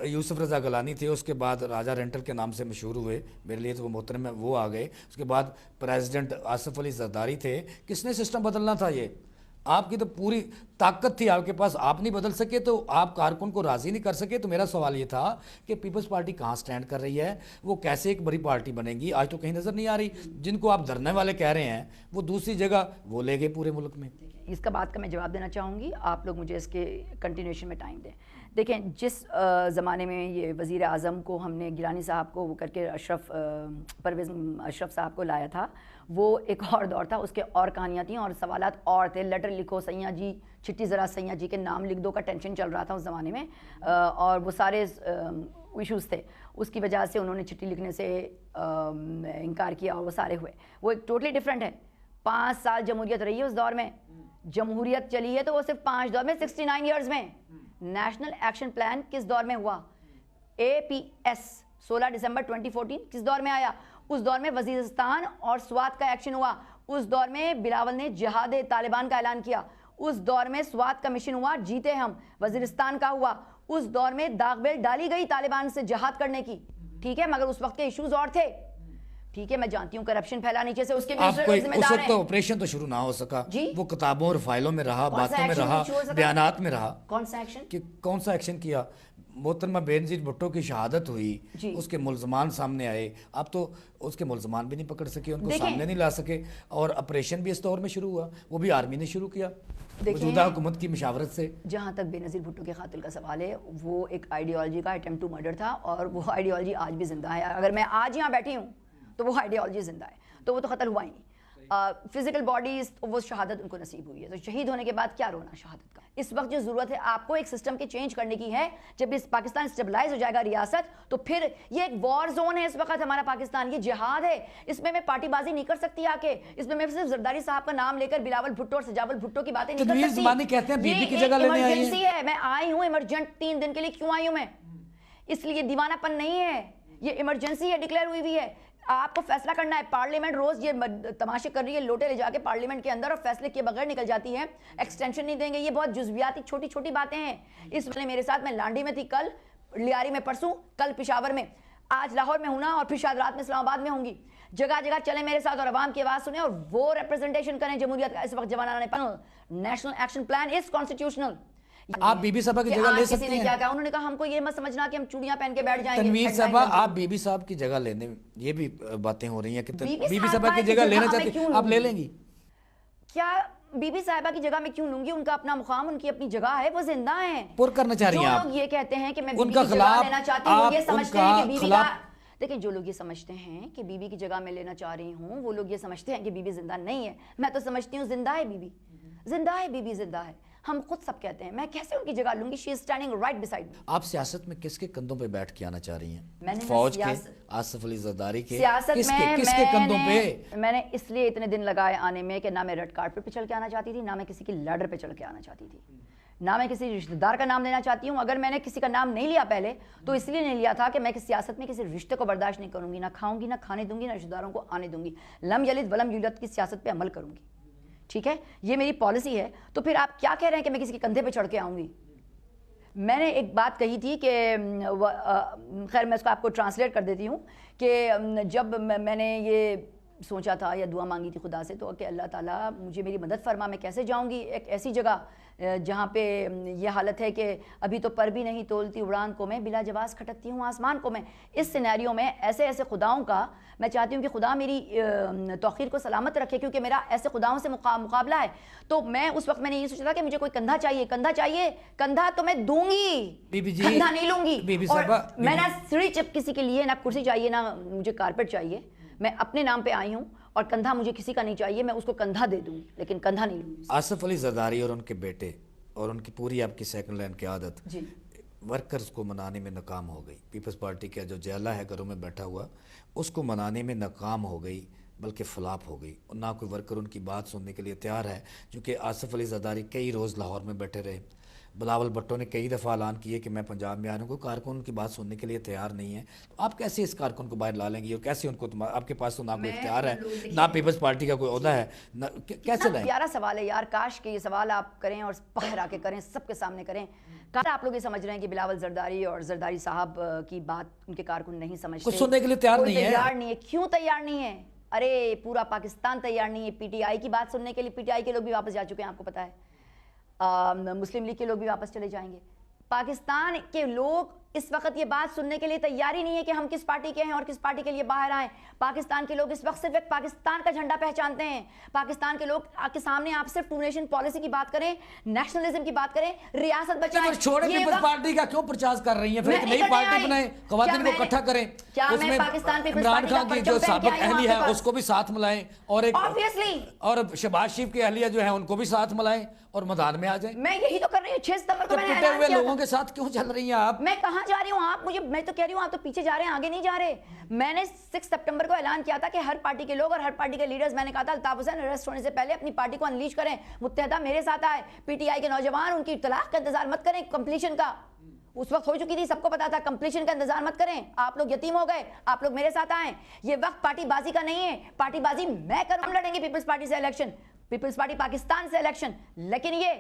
یوسف رضا گیلانی تھے, اس کے بعد راجہ رینٹل کے نام سے مشہور ہوئے, میرے لیے تو وہ محترم ہے, وہ آ گئے. اس کے بعد پریزیڈنٹ آصف علی زرداری تھے. کس نے سسٹم بدلنا تھا؟ یہ آپ کی تو پوری طاقت تھی آپ کے پاس, آپ نہیں بدل سکے تو آپ کارکن کو راضی نہیں کر سکے. تو میرا سوال یہ تھا کہ پیپلز پارٹی کہاں سٹینڈ کر رہی ہے, وہ کیسے ایک بڑی پارٹی بنے گی؟ آج تو کہیں نظر نہیں آ رہی. جن کو آپ دھرنے والے کہہ رہے ہیں وہ دوسری جگہ وہ لے گئے پورے ملک میں.
اس کا بات کا میں جواب دینا چاہوں گی, آپ لوگ مجھے اس کے کنٹینیوشن میں ٹائم دیں. دیکھیں جس زمانے میں یہ وزیر اعظم کو ہم نے گیلانی صاحب کو وہ کر کے پرویز اشرف صاحب کو لایا تھا, وہ ایک اور دور تھا, اس کے اور کہانیاں تھیں اور سوالات اور تھے. لیٹر لکھو سیاں جی, چٹھی ذرا سیاں جی کے نام لکھ دو کا ٹینشن چل رہا تھا اس زمانے میں, اور وہ سارے ایشوز تھے. اس کی وجہ سے انہوں نے چٹھی لکھنے سے انکار کیا اور وہ سارے ہوئے. وہ ایک ٹوٹلی ڈفرینٹ ہے. 5 سال جمہوریت رہی ہے اس دور میں, جمہوریت چلی ہے تو وہ صرف 5 دور میں, 69 ایئرز میں. نیشنل ایکشن پلان کس دور میں ہوا؟ APS 16 دسمبر 2014 کس دور میں آیا؟ اس دور میں وزیرستان اور سوات کا ایکشن ہوا. اس دور میں بلاول نے جہاد طالبان کا اعلان کیا. اس دور میں سوات کا مشن ہوا, جیتے ہم. وزیرستان کا ہوا. اس دور میں داغ بیل ڈالی گئی طالبان سے جہاد کرنے کی, ٹھیک ہے, مگر اس وقت کے ایشوز اور تھے. ٹھیک ہے, میں جانتی ہوں کرپشن پھیلا نیچے سے, اس کے بھی ذمہ دار ہیں.
اس وقت تو آپریشن تو شروع نہ ہو سکا, وہ کتابوں اور فائلوں میں رہا, باتوں میں رہا, بیانات میں رہا.
کون سا ایکشن؟
کہ کون سا ایکشن کیا؟ محترمہ بینظیر بھٹو کی شہادت ہوئی, اس کے ملزمان سامنے آئے, آپ تو اس کے ملزمان بھی نہیں پکڑ سکے, ان کو سامنے نہیں لا سکے, اور آپریشن بھی اس دور میں شروع ہوا, وہ بھی آرمی نے شروع کیا موجودہ حکومت کی مشاورت سے.
جہاں تک بینظیر بھٹو کے قاتل کا سوال ہے, وہ ایک آئیڈیالوجی کا اٹیمپٹ ٹو مرڈر تھا, اور وہ آئیڈیالوجی آج بھی زندہ ہے. اگر میں آج یہاں بیٹھی ہوں تو وہ آئیڈیالوجی زندہ ہے, تو وہ تو قتل ہوا ہی نہیں. فزیکل باڈیز, وہ شہادت ان کو نصیب ہوئی ہے, تو شہید ہونے کے بعد کیا رونا شہادت کا. اس وقت جو ضرورت ہے آپ کو ایک سسٹم کے چینج کرنے کی ہے. جب اس پاکستان اسٹیبلائز ہو جائے گا ریاست, تو پھر یہ ایک وار زون ہے اس وقت ہمارا پاکستان, یہ جہاد ہے. اس میں پارٹی بازی نہیں کر سکتی آ کے, اس میں صرف زرداری صاحب کا نام لے کر بلاول بھٹو اور سجاول بھٹو کی باتیں نہیں کر سکتی.
کہتے ہیں بی بی کی جگہ لینے آئی ہیں.
ہے, میں آئی ہوں ایمرجنٹ 3 دن کے لیے. کیوں آئی ہوں میں؟ اس لیے دیوانہ پن نہیں ہے, یہ ایمرجنسی ہے, ڈکلیئر ہوئی ہوئی ہے. آپ کو فیصلہ کرنا ہے. پارلیمنٹ روز یہ تماشے کر رہی ہے, لوٹے لے جا کے پارلیمنٹ کے اندر, اور فیصلے کیے بغیر نکل جاتی ہے. ایکسٹینشن نہیں دیں گے, یہ بہت جزویاتی چھوٹی چھوٹی باتیں ہیں. اس وجہ میرے ساتھ, میں لانڈی میں تھی کل, لیاری میں پرسوں, کل پشاور میں, آج لاہور میں ہوں نا, اور پھر شاید رات میں اسلام آباد میں ہوں گی. جگہ جگہ چلیں میرے ساتھ اور عوام کی آواز سنیں, اور وہ ریپرزنٹیشن کریں جمہوریت کا. اس وقت جوانان panel, national action plan is constitutional.
آپ بی بی صاحبہ کی جگہ لے سکتے ہیں.
کیا کہا انہوں نے کہا, ہم کو یہ مت سمجھنا کہ ہم چوڑیاں پہن کے بیٹھ جائیں گے.
تنویر صاحبہ, آپ بی بی صاحب کی جگہ لینے, یہ بھی باتیں ہو رہی ہیں کہ بی بی صاحبہ کی جگہ لینا چاہتے ہیں, آپ لے لیں گی
کیا؟ بی بی صاحبہ کی جگہ میں کیوں لوں گی؟ ان کا اپنا مقام, ان کی اپنی جگہ ہے, وہ زندہ ہیں.
پر کرنا چاہ رہی ہیں آپ.
جو لوگ یہ کہتے ہیں کہ میں بی
ان
بی
کا
کی جگہ لینا چاہتی ہوں, یہ سمجھتے ہیں کہ بی بی کا دیکھیں جو لوگ یہ سمجھتے ہیں کہ بی بی کی جگہ میں لینا چاہ رہی ہوں وہ لوگ یہ سمجھتے ہیں کہ بی بی زندہ نہیں ہے. میں تو سمجھتی ہوں زندہ ہے بی بی, زندہ ہے بی بی, زندہ ہے. ہم خود سب کہتے ہیں میں کیسے ان کی جگہ لوں گی. شی از اسٹینڈنگ رائٹ بیسائڈ می.
آپ سیاست میں کس کے کندھوں پہ بیٹھ کے آنا چاہ رہی
میں
ہیں؟
نے
فوج کے, آصف علی زرداری کے,
سیاست میں
کس کے کندھوں پہ؟
میں نے اس لیے اتنے دن لگائے آنے میں کہ نہ میں ریڈ کارپٹ پہ چڑھ کے آنا چاہتی تھی, نہ میں کسی کی لیڈر پہ چڑھ کے آنا چاہتی تھی, نہ میں کسی رشتہ دار کا نام لینا چاہتی ہوں. اگر میں نے کسی کا نام نہیں لیا پہلے تو اس لیے نہیں لیا تھا کہ میں سیاست میں کسی رشتے کو برداشت نہیں کروں گی, نہ کھاؤں گی, نہ کھانے دوں گی, نہ رشتہ داروں کو آنے دوں گی. لم یلد ولم یولد کی سیاست پہ عمل کروں گی. ٹھیک ہے, یہ میری پالیسی ہے. تو پھر آپ کیا کہہ رہے ہیں کہ میں کسی کے کندھے پہ چڑھ کے آؤں گی؟ میں نے ایک بات کہی تھی کہ خیر میں اس کو آپ کو ٹرانسلیٹ کر دیتی ہوں کہ جب میں نے یہ سوچا تھا یا دعا مانگی تھی خدا سے تو کہ اللہ تعالیٰ مجھے میری مدد فرما, میں کیسے جاؤں گی ایک ایسی جگہ جہاں پہ یہ حالت ہے کہ ابھی تو پر بھی نہیں تولتی اڑان کو میں, بلا جواز کھٹکتی ہوں آسمان کو میں. اس سینیریو میں ایسے ایسے خداؤں کا میں چاہتی ہوں کہ خدا میری توقیر کو سلامت رکھے, کیونکہ میرا ایسے خداؤں سے مقابلہ ہے. تو میں اس وقت میں نے یہ سوچا تھا کہ مجھے کوئی کندھا چاہیے, کندھا چاہیے, کندھا تو میں دوں گی, کندھا نہیں لوں گی. اور میں نہ سیڑھی چپ کسی کے لیے, نہ کرسی چاہیے, نہ مجھے کارپیٹ چاہیے. میں اپنے نام پہ آئی ہوں اور کندھا مجھے کسی کا نہیں چاہیے. میں اس کو کندھا دے دوں لیکن کندھا نہیں لوں.
آصف علی زرداری اور ان کے بیٹے اور ان کی پوری آپ کی سیکنڈ لائن کی عادت ورکرز کو منانے میں ناکام ہو گئی. پیپلز پارٹی کا جو جیلہ ہے گھروں میں بیٹھا ہوا, اس کو منانے میں ناکام ہو گئی, بلکہ فلاپ ہو گئی. اور نہ کوئی ورکر ان کی بات سننے کے لیے تیار ہے. چونکہ آصف علی زرداری کئی روز لاہور میں بیٹھے رہے, بلاول بھٹو نے کئی دفعہ اعلان کیے کہ میں پنجاب میں آ رہا ہوں, کوئی کارکن ان کی بات سننے کے لیے تیار نہیں ہے. تو آپ کیسے اس کارکن کو باہر لا لیں گی اور کیسے ان کو, آپ کے پاس تو نہ کوئی اختیار ہے, نہ پیپلز پارٹی کا کوئی عہدہ ہے, کیسے لائیں؟
پیارا سوال ہے یار, کاش کہ یہ سوال آپ کریں اور باہر آ کے کریں, سب کے سامنے کریں. کہاں آپ لوگ یہ سمجھ رہے ہیں کہ بلاول زرداری اور زرداری صاحب کی بات ان کے کارکن نہیں سمجھتے,
کچھ سننے کے لیے تیار نہیں ہے.
تیار نہیں ہے. کیوں تیار نہیں ہے؟ ارے پورا پاکستان تیار نہیں ہے. پی ٹی آئی کی بات سننے کے لیے پی ٹی آئی کے لوگ بھی واپس جا چکے ہیں, آپ کو پتا ہے. مسلم لیگ کے لوگ بھی واپس چلے جائیں گے. پاکستان کے لوگ اس وقت یہ بات سننے کے لیے تیاری نہیں ہے کہ ہم کس پارٹی کے ہیں اور کس پارٹی کے لیے باہر آئیں. پاکستان کے لوگ اس وقت صرف ایک پاکستان کا جھنڈا پہچانتے ہیں. پاکستان کے لوگ کے سامنے آپ صرف ٹو نیشن پالیسی کی بات کریں, نیشنلزم کی بات کریں, ریاست بچائیں.
چھوڑے پیپلز پارٹی کا کیوں پرچاز کر رہی ہیں؟ پھر ایک نئی پارٹی بنائیں, خواتین کو اکٹھا کریں, اس میں عمران خان کی جو سابق اہلیہ ہے اس کو بھی ساتھ ملائیں, اور شہباز شریف کی اہلیہ جو ہے ان کو بھی ساتھ ملائیں اور میدان میں آ جائیں.
میں یہی تو کر رہی ہوں. 6 ستمبر کو میں نے
پٹے
اعلان
ہوئے
کیا
لوگوں کے ساتھ کیوں چل رہی ہیں آپ؟
میں کہاں جا رہی ہوں آپ مجھے, میں تو کہہ رہی ہوں آپ تو پیچھے جا رہے ہیں, آگے نہیں جا رہے. میں نے 6 سپٹمبر کو اعلان کیا تھا کہ ہر پارٹی کے لوگ اور ہر پارٹی کے لیڈرز, میں نے کہا تھا الطاف حسین اریسٹ ہونے سے پہلے اپنی پارٹی کو انلیش کریں, متحدہ میرے ساتھ آئے. پی ٹی آئی کے نوجوان ان کی اطلاق کا انتظار مت کریں, کمپلیشن کا اس وقت ہو چکی تھی, سب کو پتا تھا, کمپلیشن کا انتظار مت کریں. آپ لوگ یتیم ہو گئے, آپ لوگ میرے ساتھ آئیں. یہ وقت پارٹی بازی کا نہیں ہے, پارٹی بازی میں کروں. ہم لڑیں گے پیپلز پارٹی سے الیکشن, پیپلز پارٹی پاکستان سے الیکشن, لیکن یہ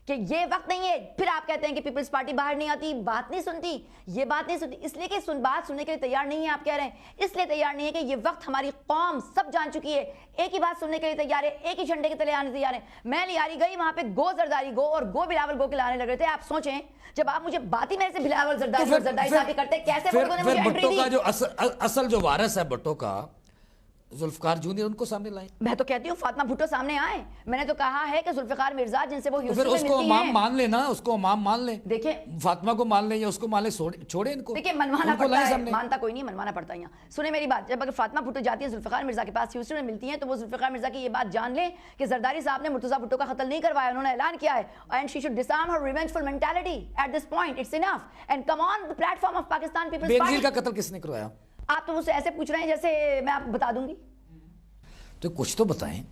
کہ یہ وقت نہیں ہے. پھر آپ کہتے ہیں کہ پیپلز پارٹی باہر نہیں آتی, بات نہیں سنتی, یہ بات نہیں سنتی, اس لیے کہ بات سننے کے لیے تیار نہیں ہے. آپ کہہ رہے ہیں اس لیے تیار نہیں ہے کہ یہ وقت ہماری قوم سب جان چکی ہے, ایک ہی بات سننے کے لیے تیار ہے, ایک ہی جھنڈے کے تلے آنے تیار ہے. میں لیاری گئی وہاں پہ گو زرداری گو اور گو بلاول گو کے لانے لگ رہے تھے. آپ سوچیں جب آپ مجھے بات ہی میرے سے بلاول زرداری اور زرداری صاحب کرتے, کیسے لوگوں نے مجھے انٹری دی؟
بھٹو کا جو اصل جو وارث ہے بھٹو کا, ذوالفقار جونیئر, ان کو سامنے لائیں.
میں تو کہتی ہوں فاطمہ بھٹو سامنے آئیں. میں نے تو کہا ہے کہ ذوالفقار مرزا جن سے وہ
پھر
ہیوسٹن میں
اس کو
ملتی ہیں,
امام مان لیں نا, اس کو امام مان لیں.
دیکھیں
فاطمہ کو مان لیں یا اس کو مان لیں, چھوڑیں ان کو.
دیکھیں منوانا پڑتا ہے, مانتا کوئی نہیں, منوانا پڑتا ہے. یہاں سنیں میری بات, جب اگر فاطمہ بھٹو جاتی ہیں ذوالفقار مرزا کے پاس, ہیوسٹن میں ملتی ہیں, تو وہ ذوالفقار مرزا کی یہ بات جان لیں کہ زرداری صاحب نے مرتضیٰ بھٹو کا قتل نہیں کروایا, انہوں نے اعلان کیا ہے. And she should disarm her revengeful mentality at this point, it's enough, and come on the platform of Pakistan Peoples Party.
Benazir کا قتل کس نے کروایا؟
آپ تو مجھ سے ایسے پوچھ رہے ہیں جیسے میں آپ کو بتا دوں گی.
تو کچھ تو بتائیں,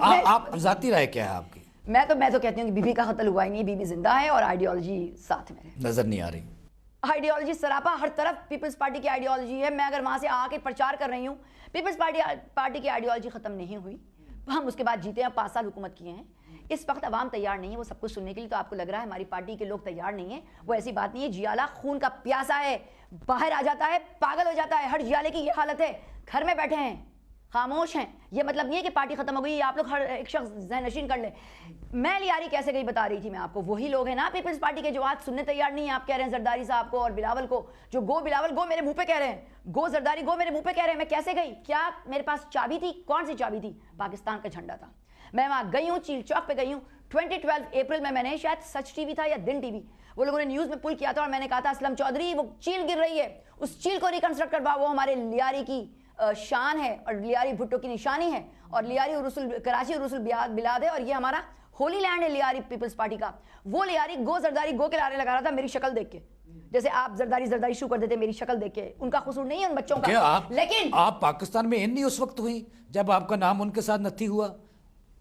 آپ ذاتی رائے کیا ہے آپ کی؟
میں تو کہتی ہوں کہ بی بی کا قتل ہوا ہی نہیں, بی بی زندہ ہے اور آئیڈیالوجی ساتھ میں
نظر نہیں آ رہی.
آئیڈیالوجی سراپا ہر طرف پیپلز پارٹی کی آئیڈیالوجی ہے. میں اگر وہاں سے آ کے پرچار کر رہی ہوں, پیپلز پارٹی کی آئیڈیالوجی ختم نہیں ہوئی. ہم اس کے بعد جیتے ہیں, 5 سال حکومت کیے ہیں. اس وقت عوام تیار نہیں ہے وہ سب کچھ سننے کے لیے. تو آپ کو لگ رہا ہے ہماری پارٹی کے لوگ تیار نہیں ہیں, وہ ایسی بات نہیں ہے. جیالہ خون کا پیاسا ہے, باہر آ جاتا ہے, پاگل ہو جاتا ہے. ہر جیالے کی یہ حالت ہے, گھر میں بیٹھے ہیں, خاموش ہیں. یہ مطلب نہیں ہے کہ پارٹی ختم ہو گئی, آپ لوگ ہر ایک شخص ذہن نشین کر لیں. میں لیاری کیسے گئی بتا رہی تھی میں آپ کو, وہی لوگ ہیں نا پیپلز پارٹی کے جو آج سننے تیار نہیں ہیں. آپ کہہ رہے ہیں زرداری صاحب کو اور بلاول کو, جو گو بلاول گو میرے منہ پہ کہہ رہے ہیں, گو زرداری گو میرے منہ پہ کہہ رہے ہیں. میں کیسے گئی؟ کیا میرے پاس چابی تھی؟ کون سی چابی تھی؟ پاکستان کا جھنڈا تھا. میں وہاں گئی ہوں, چیل چوک پہ گئی ہوں. 2012 اپریل میں نے شاید سچ ٹی وی تھا یا دن ٹی وی, وہ لوگوں نے نیوز میں پل کیا تھا اور میں نے کہا تھا اسلم چودھری وہ چیل گر رہی ہے, اس چیل کو ریکنسٹرکٹ کروا, وہ ہمارے لیاری کی شان ہے اور لیاری بھٹو کی نشانی ہے, اور لیاری کراچی عروس البلاد ہے, اور یہ ہمارا ہولی لینڈ ہے لیاری پیپلز پارٹی کا. وہ لیاری گو زرداری گو کے لارے لگا رہا تھا میری شکل دیکھ کے, جیسے آپ زرداری شروع کر دیتے میری شکل دیکھ کے. ان کا قصور نہیں ہے ان بچوں کا, لیکن
آپ پاکستان میں نہیں اس وقت ہوئی جب آپ کا نام ان کے ساتھ نتھی ہوا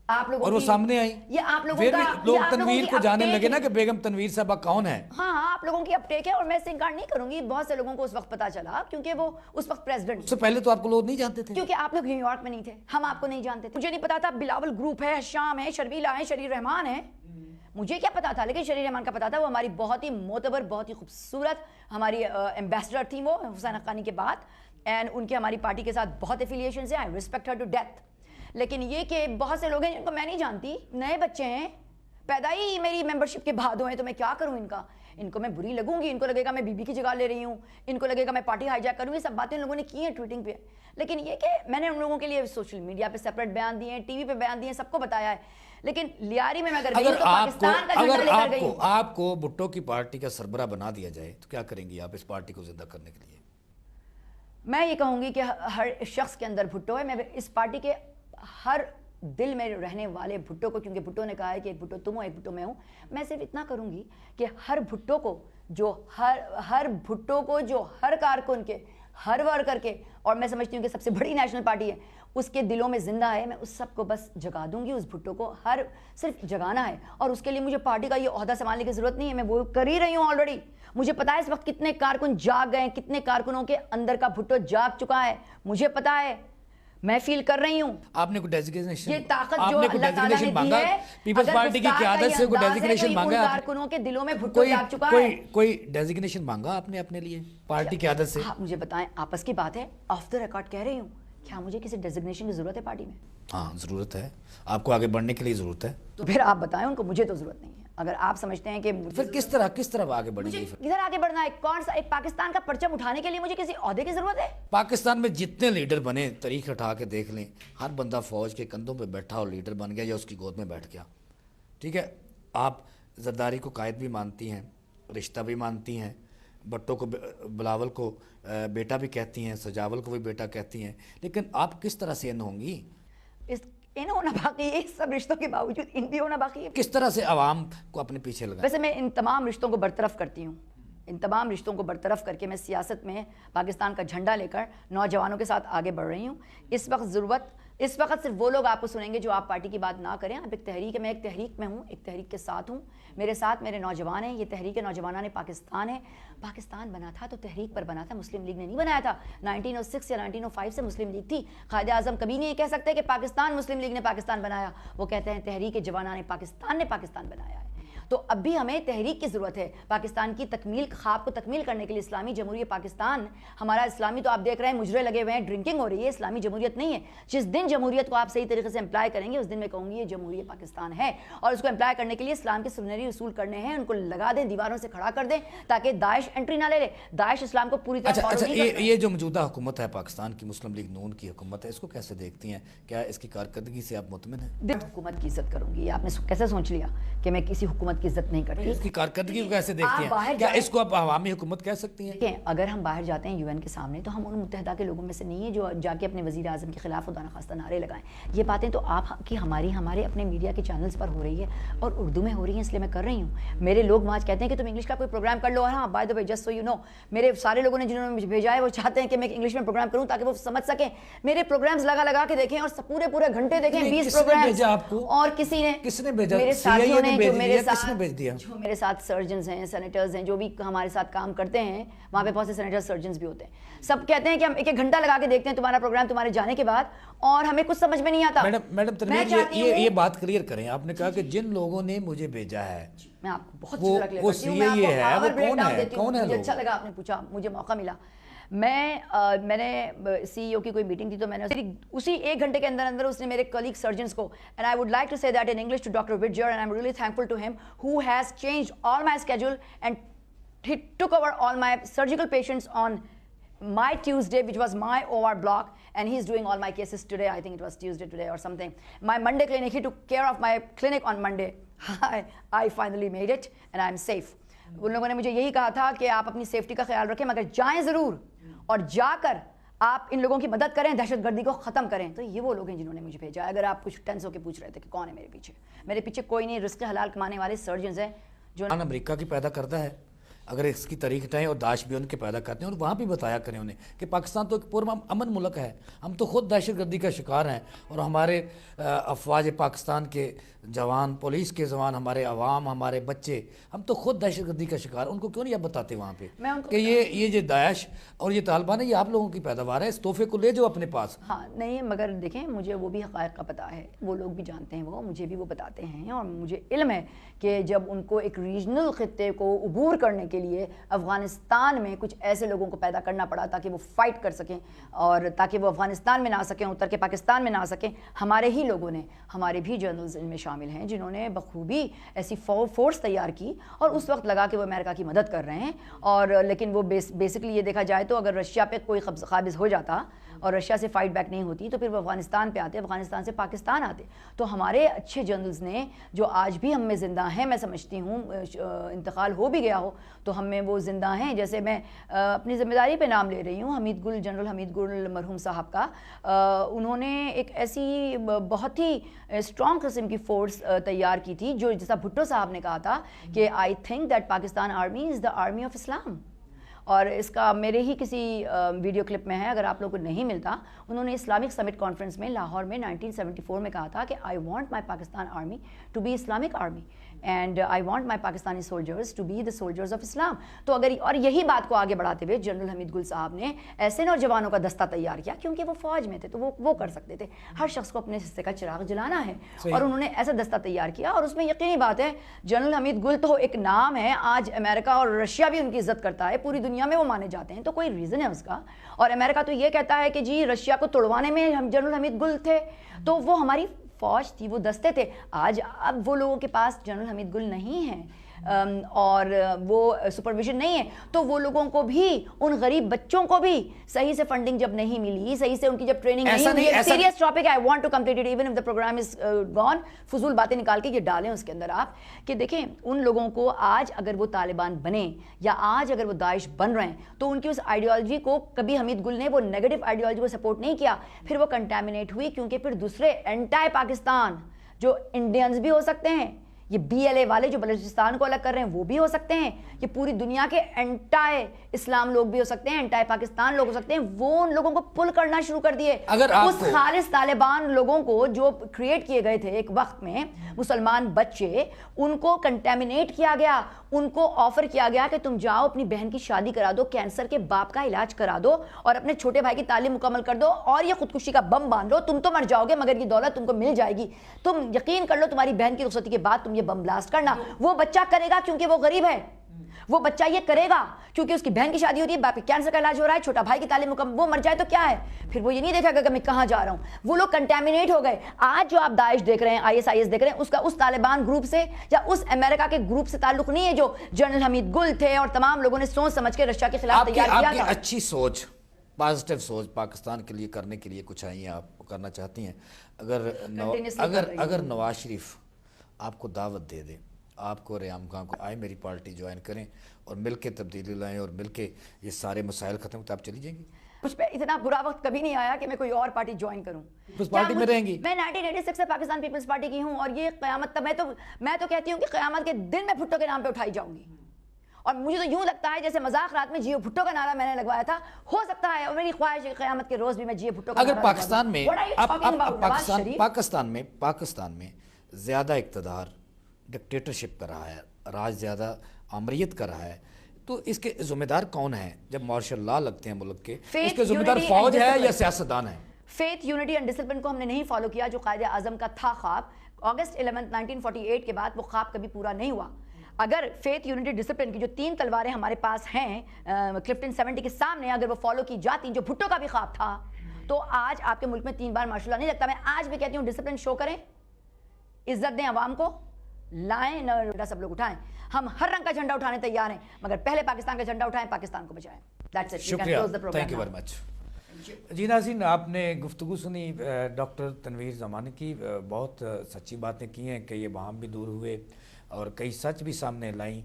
آپ لوگوں
اور وہ سامنے آئی,
یہ آپ لوگوں
پھر
کا
لوگ تنویر کو جانے لگے نا کہ بیگم تنویر صاحبہ کون ہے.
ہاں آپ لوگوں کی اپٹیک ہے, اور میں اس سے انکار نہیں کروں گی, بہت سے لوگوں کو اس وقت پتا چلا کیونکہ وہ اس وقت پریزیڈنٹ,
اس سے پہلے تو آپ کو لوگ نہیں جانتے تھے
کیونکہ آپ لوگ نیو یارک میں نہیں تھے, ہم آپ کو نہیں جانتے تھے. مجھے نہیں پتا تھا بلاول گروپ ہے, شام ہے, شرمیلا ہے, شریر رحمان ہے, مجھے کیا پتا تھا, لیکن شریر رحمان کا پتا تھا. وہ ہماری بہت ہی معتبر, بہت ہی خوبصورت ہماری ایمبیسڈر تھیں وہ حسین حقانی کے بعد, اینڈ ان کے ہماری پارٹی کے ساتھ بہت افیلیشنز ہیں, I respect her to death. لیکن یہ کہ بہت سے لوگ ہیں جن کو میں نہیں جانتی, نئے بچے ہیں, پیدا ہی میری ممبرشپ کے بعد ہوئے, تو میں کیا کروں ان کو میں بری لگوں گی, ان کو لگے گا میں بی بی کی جگہ لے رہی ہوں, ان کو لگے گا میں پارٹی ہائی جیک کروں. یہ سب باتیں ان لوگوں نے کی ہیں ٹویٹنگ پہ, لیکن یہ کہ میں نے ان لوگوں کے لیے سوشل میڈیا پہ سیپریٹ بیان دیے ہیں, ٹی وی پہ بیان دیے ہیں, سب کو بتایا ہے. لیکن لیاری میں اگر گئی ہوں تو پاکستان کا جھنڈا لے کر گئی ہوں.
آپ کو بھٹو کی پارٹی کا سربراہ بنا دیا جائے تو کیا کریں گی آپ اس پارٹی کو زندہ کرنے کے لیے؟
میں یہ کہوں گی کہ ہر شخص کے اندر بھٹو ہے. میں اس پارٹی کے ہر دل میں رہنے والے بھٹو کو, کیونکہ بھٹو نے کہا ہے کہ ایک بھٹو تم ہو ایک بھٹو میں ہوں, میں صرف اتنا کروں گی کہ ہر بھٹو کو جو ہر کارکن کے, ہر ورکر کے, اور میں سمجھتی ہوں کہ سب سے بڑی نیشنل پارٹی ہے اس کے دلوں میں زندہ ہے, میں اس سب کو بس جگا دوں گی. اس بھٹو کو صرف جگانا ہے, اور اس کے لیے مجھے پارٹی کا یہ عہدہ سنبھالنے کی ضرورت نہیں ہے, میں وہ کر ہی رہی ہوں آلریڈی. مجھے پتا ہے اس وقت کتنے کارکن جاگ گئے, کتنے کارکنوں کے اندر کا بھٹو جاگ چکا ہے, مجھے پتا ہے, میں فیل کر رہی ہوں.
آپ نے کوئی ڈیزگنیشن,
یہ طاقت جو اللہ تعالیٰ نے دی ہے,
پیپلز پارٹی کی قیادت سے کوئی ڈیزگنیشن مانگا,
کارکنوں کے دلوں میں بھٹو جاگ چکا ہے.
کوئی ڈیزگنیشن مانگا آپ نے اپنے لیے پارٹی کی قیادت سے؟
آپ مجھے بتائیں, آپس کی بات ہے, آف دا ریکارڈ کہہ رہی ہوں, کیا مجھے کسی ڈیزگنیشن کی ضرورت ہے پارٹی میں؟
ہاں ضرورت ہے, آپ کو آگے بڑھنے کے لیے ضرورت ہے.
تو پھر آپ بتائیں ان کو, مجھے تو ضرورت نہیں ہے. اگر آپ سمجھتے ہیں کہ
پھر کس طرح آگے بڑھیں گے؟
ادھر آگے بڑھنا ہے, کون سا ایک پاکستان کا پرچم اٹھانے کے لیے مجھے کسی عہدے کی ضرورت ہے؟
پاکستان میں جتنے لیڈر بنے, تاریخ اٹھا کے دیکھ لیں, ہر بندہ فوج کے کندھوں پہ بیٹھا اور لیڈر بن گیا یا اس کی گود میں بیٹھ گیا. ٹھیک ہے, آپ زرداری کو قائد بھی مانتی ہیں, رشتہ بھی مانتی ہیں, بھٹو کو, بلاول کو بیٹا بھی کہتی ہیں, سجاول کو بھی بیٹا کہتی ہیں, لیکن آپ کس طرح سے ان ہوں گی؟
ان ہونا باقی ہے, سب رشتوں کے باوجود ان بھی ہونا باقی ہے.
کس طرح سے عوام کو اپنے پیچھے لگائیں؟
ویسے میں ان تمام رشتوں کو برطرف کرتی ہوں, ان تمام رشتوں کو برطرف کر کے میں سیاست میں پاکستان کا جھنڈا لے کر نوجوانوں کے ساتھ آگے بڑھ رہی ہوں. اس وقت صرف وہ لوگ آپ کو سنیں گے جو آپ پارٹی کی بات نہ کریں. اب ایک تحریک ہے, میں ایک تحریک میں ہوں, ایک تحریک کے ساتھ ہوں, میرے ساتھ میرے نوجوان ہیں. یہ تحریک نوجوانان پاکستان ہے. پاکستان بنا تھا تو تحریک پر بنا تھا, مسلم لیگ نے نہیں بنایا تھا. 1906 یا 1905 سے مسلم لیگ تھی. قائد اعظم کبھی نہیں کہہ سکتے کہ پاکستان مسلم لیگ نے پاکستان بنایا, وہ کہتے ہیں تحریک جوانان پاکستان نے پاکستان بنایا ہے. تو اب بھی ہمیں تحریک کی ضرورت ہے پاکستان کی تکمیل, خواب کو تکمیل کرنے کے لیے. اسلامی جمہوریت پاکستان ہمارا اسلامی, تو آپ دیکھ رہے ہیں مجرے لگے ہوئے ہیں, ڈرنکنگ ہو رہی ہے, اسلامی جمہوریت نہیں ہے. جس دن جمہوریت کو آپ صحیح طریقے سے امپلائی کریں گے اس دن میں کہوں گی یہ جمہوریت پاکستان ہے, اور اس کو امپلائی کرنے کے لیے اسلام کے سنہری اصول کرنے ہیں, ان کو لگا دیں, دیواروں سے کھڑا کر دیں تاکہ داعش انٹری نہ لے لے. داعش اسلام کو پوری طرح
اچھا یہ جو موجودہ حکومت ہے پاکستان کی, مسلم لیگ نون کی حکومت ہے, اس کو کیسے دیکھتی ہیں؟ کیا اس کی کارکردگی سے آپ مطمئن ہیں؟
حکومت کی عزت کروں گی. آپ نے کیسے سوچ لیا کہ میں کسی حکومت کی عزت نہیں کرتی؟
اس کی کارکردگی کو کیسے دیکھتی ہیں؟ کیا اس کو آپ عوامی حکومت کہہ سکتی ہیں؟
اگر ہم باہر جاتے ہیں یو این کے سامنے تو ہم ان متحدہ کے لوگوں میں سے نہیں ہیں جو جا کے اپنے وزیر اعظم کے خلاف خدا نخواستہ نعرے لگائیں. یہ باتیں تو آپ کی ہمارے اپنے میڈیا کے چینلز پر ہو رہی ہے اور اردو میں ہو رہی ہیں, اس لیے میں کر رہی ہوں. میرے لوگ آج کہتے ہیں کہ تم انگلش کا کوئی پروگرام کر لو, اور ہاں by the way just so you know, میرے سارے لوگوں نے جنہوں نے مجھے بھیجا ہے وہ چاہتے ہیں کہ میں انگلش میں پروگرام کروں تاکہ وہ سمجھ سکیں. میرے پروگرامز لگا کے دیکھیں اور پورے گھنٹے دیکھیں, 20 پروگرام. اور کس نے بھیجا؟ میرے ساتھیوں نے, جو میرے ساتھ سرجنز ہیں, سینیٹرز ہیں, جو بھی ہمارے ساتھ کام کرتے ہیں, وہاں پہ بہت سے سینیٹر سرجنز بھی ہوتے ہیں. سب کہتے ہیں کہ ہم ایک گھنٹہ لگا کے دیکھتے ہیں تمہارا پروگرام تمہارے جانے کے بعد, اور ہمیں کچھ سمجھ میں نہیں آتا.
میڈم تنویر, یہ بات کلیئر کریں. آپ نے کہا کہ جن لوگوں نے مجھے بھیجا ہے,
میں آپ کو بہت اچھا لگا کرتی ہوں, میں آپ کو کون ہے, مجھے اچھا لگا آپ نے پوچھا, مجھے موقع ملا. میں نے سی ای او کی کوئی میٹنگ تھی تو میں نے اسی 1 گھنٹے کے اندر اس نے میرے کلیگ سرجنز کو, and I would like to say that in English to doctor Wajir, and I am really thankful to him who has changed all my schedule and he took over all my surgical patients on my Tuesday, which was my OR block, and he's doing all my cases today. I think it was Tuesday today or something. My Monday clinic, he took care of my clinic on Monday. I finally made it and I'm safe. ان لوگوں نے مجھے یہی کہا تھا کہ آپ اپنی safety کا خیال رکھیں مگر جائیں ضرور اور جا کر آپ ان لوگوں کی مدد کریں, دہشت گردی کو ختم کریں. تو یہ وہ لوگ ہیں جنہوں نے مجھے بھیجا. اگر آپ کچھ ٹینس ہو کے پوچھ رہے تھے کہ کون ہے میرے پیچھے کوئی نہیں. رزق حلال کمانے والے سرجنز ہیں جو
امریکہ کی پیدا کرتا ہے, اگر اس کی طریقتیں اور داعش بھی ان کے پیدا کرتے ہیں, اور وہاں بھی بتایا کریں انہیں کہ پاکستان تو ایک پرامن ملک ہے, ہم تو خود دہشت گردی کا شکار ہیں, اور ہمارے افواج پاکستان کے جوان, پولیس کے جوان, ہمارے عوام, ہمارے بچے, ہم تو خود دہشت گردی کا شکار. ان کو کیوں نہیں آپ بتاتے وہاں پہ کہ یہ جو داعش اور یہ طالبان ہے یہ آپ لوگوں کی پیداوار ہے, اس تحفے کو لے جاؤ اپنے پاس.
ہاں نہیں, مگر دیکھیں مجھے وہ بھی حقائق کا پتہ ہے, وہ لوگ بھی جانتے ہیں, وہ مجھے بھی وہ بتاتے ہیں, اور مجھے علم ہے کہ جب ان کو ایک ریجنل خطے کو عبور کرنے کے لیے افغانستان میں کچھ ایسے لوگوں کو پیدا کرنا پڑا تاکہ وہ فائٹ کر سکیں, اور تاکہ وہ افغانستان میں نہ آ سکیں, اتر کے پاکستان میں نہ آ سکیں, ہمارے ہی لوگوں نے, ہمارے بھی جرنلز ان میں شامل ہیں جنہوں نے بخوبی ایسی فورس تیار کی, اور اس وقت لگا کہ وہ امریکہ کی مدد کر رہے ہیں. اور لیکن وہ بیسکلی یہ دیکھا جائے تو اگر رشیا پہ کوئی قابض ہو جاتا اور رشیا سے فائٹ بیک نہیں ہوتی تو پھر وہ افغانستان پہ آتے, افغانستان سے پاکستان آتے. تو ہمارے اچھے جرنلز نے جو آج بھی ہم میں زندہ ہیں, میں سمجھتی ہوں انتقال ہو بھی گیا ہو تو ہم میں وہ زندہ ہیں. جیسے میں اپنی ذمہ داری پہ نام لے رہی ہوں حمید گل, جنرل حمید گل مرحوم صاحب کا. انہوں نے ایک ایسی بہت ہی اسٹرانگ قسم کی فورس تیار کی تھی جو جیسا بھٹو صاحب نے کہا تھا کہ I think that Pakistan army is the army of Islam. اور اس کا میرے ہی کسی ویڈیو کلپ میں ہے, اگر آپ لوگوں کو نہیں ملتا. انہوں نے اسلامک سمٹ کانفرنس میں لاہور میں 1974 میں کہا تھا کہ I want my Pakistan army to be Islamic army and I want my Pakistani soldiers to be the soldiers of Islam. تو اگر اور یہی بات کو آگے بڑھاتے ہوئے جنرل حمید گل صاحب نے ایسے نوجوانوں کا دستہ تیار کیا, کیونکہ وہ فوج میں تھے تو وہ کر سکتے تھے. ہر شخص کو اپنے حصے کا چراغ جلانا ہے, اور انہوں نے ایسا دستہ تیار کیا. اور اس میں یقینی بات ہے جنرل حمید گل تو ایک نام ہے, آج امریکہ اور رشیا بھی ان کی عزت کرتا ہے, پوری دنیا میں وہ مانے جاتے ہیں. تو کوئی ریزن ہے اس کا, اور امریکہ تو یہ کہتا ہے کہ جی رشیا کو توڑوانے میں ہم جنرل حمید گل تھے, تو وہ ہماری فوج تھی, وہ دستے تھے. آج اب وہ لوگوں کے پاس جنرل حمید گل نہیں ہیں اور وہ سپرویژن نہیں ہے, تو وہ لوگوں کو بھی, ان غریب بچوں کو بھی صحیح سے فنڈنگ جب نہیں ملی, صحیح سے ان کی جب ٹریننگ نہیں ہوئی. Serious topic, I want to complete it even if the programme is gone. فضول باتیں نکال کے یہ ڈالیں اس کے اندر آپ کہ دیکھیں ان لوگوں کو آج اگر وہ طالبان بنے یا آج اگر وہ داعش بن رہے ہیں تو ان کی اس آئیڈیالوجی کو کبھی حمید گل نے وہ نیگیٹو آئیڈیالوجی کو سپورٹ نہیں کیا, پھر وہ کنٹامینیٹ ہوئی, کیونکہ پھر دوسرے اینٹائی پاکستان جو انڈینز بھی ہو سکتے ہیں, یہ BLA والے جو بلوچستان کو الگ کر رہے ہیں وہ بھی ہو سکتے ہیں, یہ پوری دنیا کے اینٹائی اسلام لوگ بھی ہو سکتے ہیں, اینٹائی پاکستان لوگ ہو سکتے ہیں, وہ ان لوگوں کو پل کرنا شروع کر دیے. اس خالص طالبان لوگوں کو جو کریٹ کیے گئے تھے ایک وقت میں, مسلمان بچے, ان کو کنٹامینیٹ کیا گیا, ان کو آفر کیا گیا کہ تم جاؤ اپنی بہن کی شادی کرا دو, کینسر کے باپ کا علاج کرا دو, اور اپنے چھوٹے بھائی کی تعلیم مکمل کر دو, اور یہ خودکشی کا بم باندھ لو, تم تو مر جاؤ گے مگر یہ دولت تم کو مل جائے گی. تم یقین کر لو تمہاری بہن کی رخصتی کے بعد تم یہ بم بلاسٹ کرنا. وہ بچہ کرے گا کیونکہ وہ غریب ہے, وہ بچہ یہ کرے گا کیونکہ اس کی بہن کی شادی ہو رہی ہے, باپ کے کینسر کا علاج ہو رہا ہے, چھوٹا بھائی کی تعلیم مکمل, وہ مر جائے تو کیا ہے, پھر وہ یہ نہیں دیکھا گا کہ میں کہاں جا رہا ہوں. وہ لوگ کنٹامینیٹ ہو گئے. آج جو آپ داعش دیکھ رہے ہیں, ISIS دیکھ رہے ہیں, اس کا اس طالبان گروپ سے یا اس امریکہ کے گروپ سے تعلق نہیں ہے جو جنرل حمید گل تھے اور تمام لوگوں نے سوچ سمجھ کے رشیا کے خلاف تیار کیا تھا.
اچھی سوچ, پازیٹیو سوچ پاکستان کے لیے کرنے کے لیے کچھ آئی آپ کرنا چاہتی ہیں. اگر نواز شریف آپ کو دعوت دے دے, آپ کو ریام خان کو, آئے میری پارٹی جوائن کریں اور مل کے تبدیلی لائیں اور مل کے یہ سارے مسائل ختم کریں, آپ چلی جائیں گی؟
مجھ پہ اتنا برا وقت کبھی نہیں آیا کہ میں کوئی اور پارٹی جوائن کروں.
اس پارٹی میں رہیں گی؟
میں 1986 سے پاکستان پیپلز پارٹی کی ہوں, اور یہ قیامت تک میں تو کہتی ہوں کہ قیامت کے دن میں بھٹو کے نام پہ اٹھائی جاؤں گی. اور مجھے تو یوں لگتا ہے جیسے مذاق رات میں جیو بھٹو کا نعرہ میں نے لگوایا تھا, ہو سکتا ہے, اور میری خواہش ہے کہ قیامت کے روز بھی میں جیو بھٹو کا نعرہ.
اگر پاکستان میں زیادہ اقتدار ڈکٹیٹرشپ کر رہا ہے, راج زیادہ آمریت کر رہا ہے, تو اس کے ذمہ دار کون ہیں جب مارشل لا لگتے ہیں ملک کے؟ اس کے ذمہ دار فوج ہے یا سیاستدان ہیں؟
فیتھ, یونٹی اینڈ ڈسپلن کو ہم نے نہیں فالو کیا جو قائد اعظم کا تھا خواب. اگست 11 1948 کے بعد وہ خواب کبھی پورا نہیں ہوا. اگر فیتھ, یونٹی, ڈسپلن کی جو 3 تلواریں ہمارے پاس ہیں کلفٹن 70 کے سامنے, اگر وہ فالو کی جاتی جو بھٹو کا بھی خواب تھا, تو آج آپ کے ملک میں 3 بار مارشل لا نہیں لگتا. میں آج بھی کہتی ہوں ڈسپلن شو کریں, عزت دیں عوام کو, لائیں نہ سب لوگ اٹھائیں. ہم ہر رنگ کا جھنڈا اٹھانے تیار ہیں, مگر پہلے پاکستان کا جھنڈا اٹھائیں, پاکستان کو بچائیں.
شکریہ, تھینک یو ویری مچ. جی ناظرین, آپ نے گفتگو سنی ڈاکٹر تنویر زمانی کی, بہت سچی باتیں کی ہیں کہ یہ وہاں بھی دور ہوئے, اور کئی سچ بھی سامنے لائیں،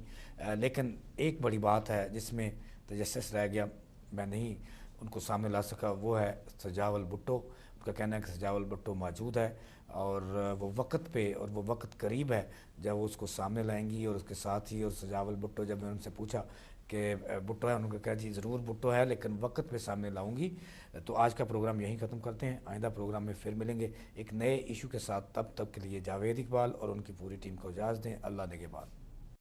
لیکن ایک بڑی بات ہے جس میں تجسس رہ گیا، میں نہیں ان کو سامنے لا سکا، وہ ہے سجاول بھٹو۔ ان کا کہنا ہے کہ سجاول بھٹو موجود ہے اور وہ وقت پہ، اور وہ وقت قریب ہے جب وہ اس کو سامنے لائیں گی، اور اس کے ساتھ ہی اور سجاول بھٹو، جب میں ان سے پوچھا کہ بھٹو ہے، انہوں نے کہا جی ضرور بھٹو ہے لیکن وقت پہ سامنے لاؤں گی۔ تو آج کا پروگرام یہیں ختم کرتے ہیں، آئندہ پروگرام میں پھر ملیں گے ایک نئے ایشو کے ساتھ، تب تک کے لیے جاوید اقبال اور ان کی پوری ٹیم کو اجازت دیں، اللہ نگہبان۔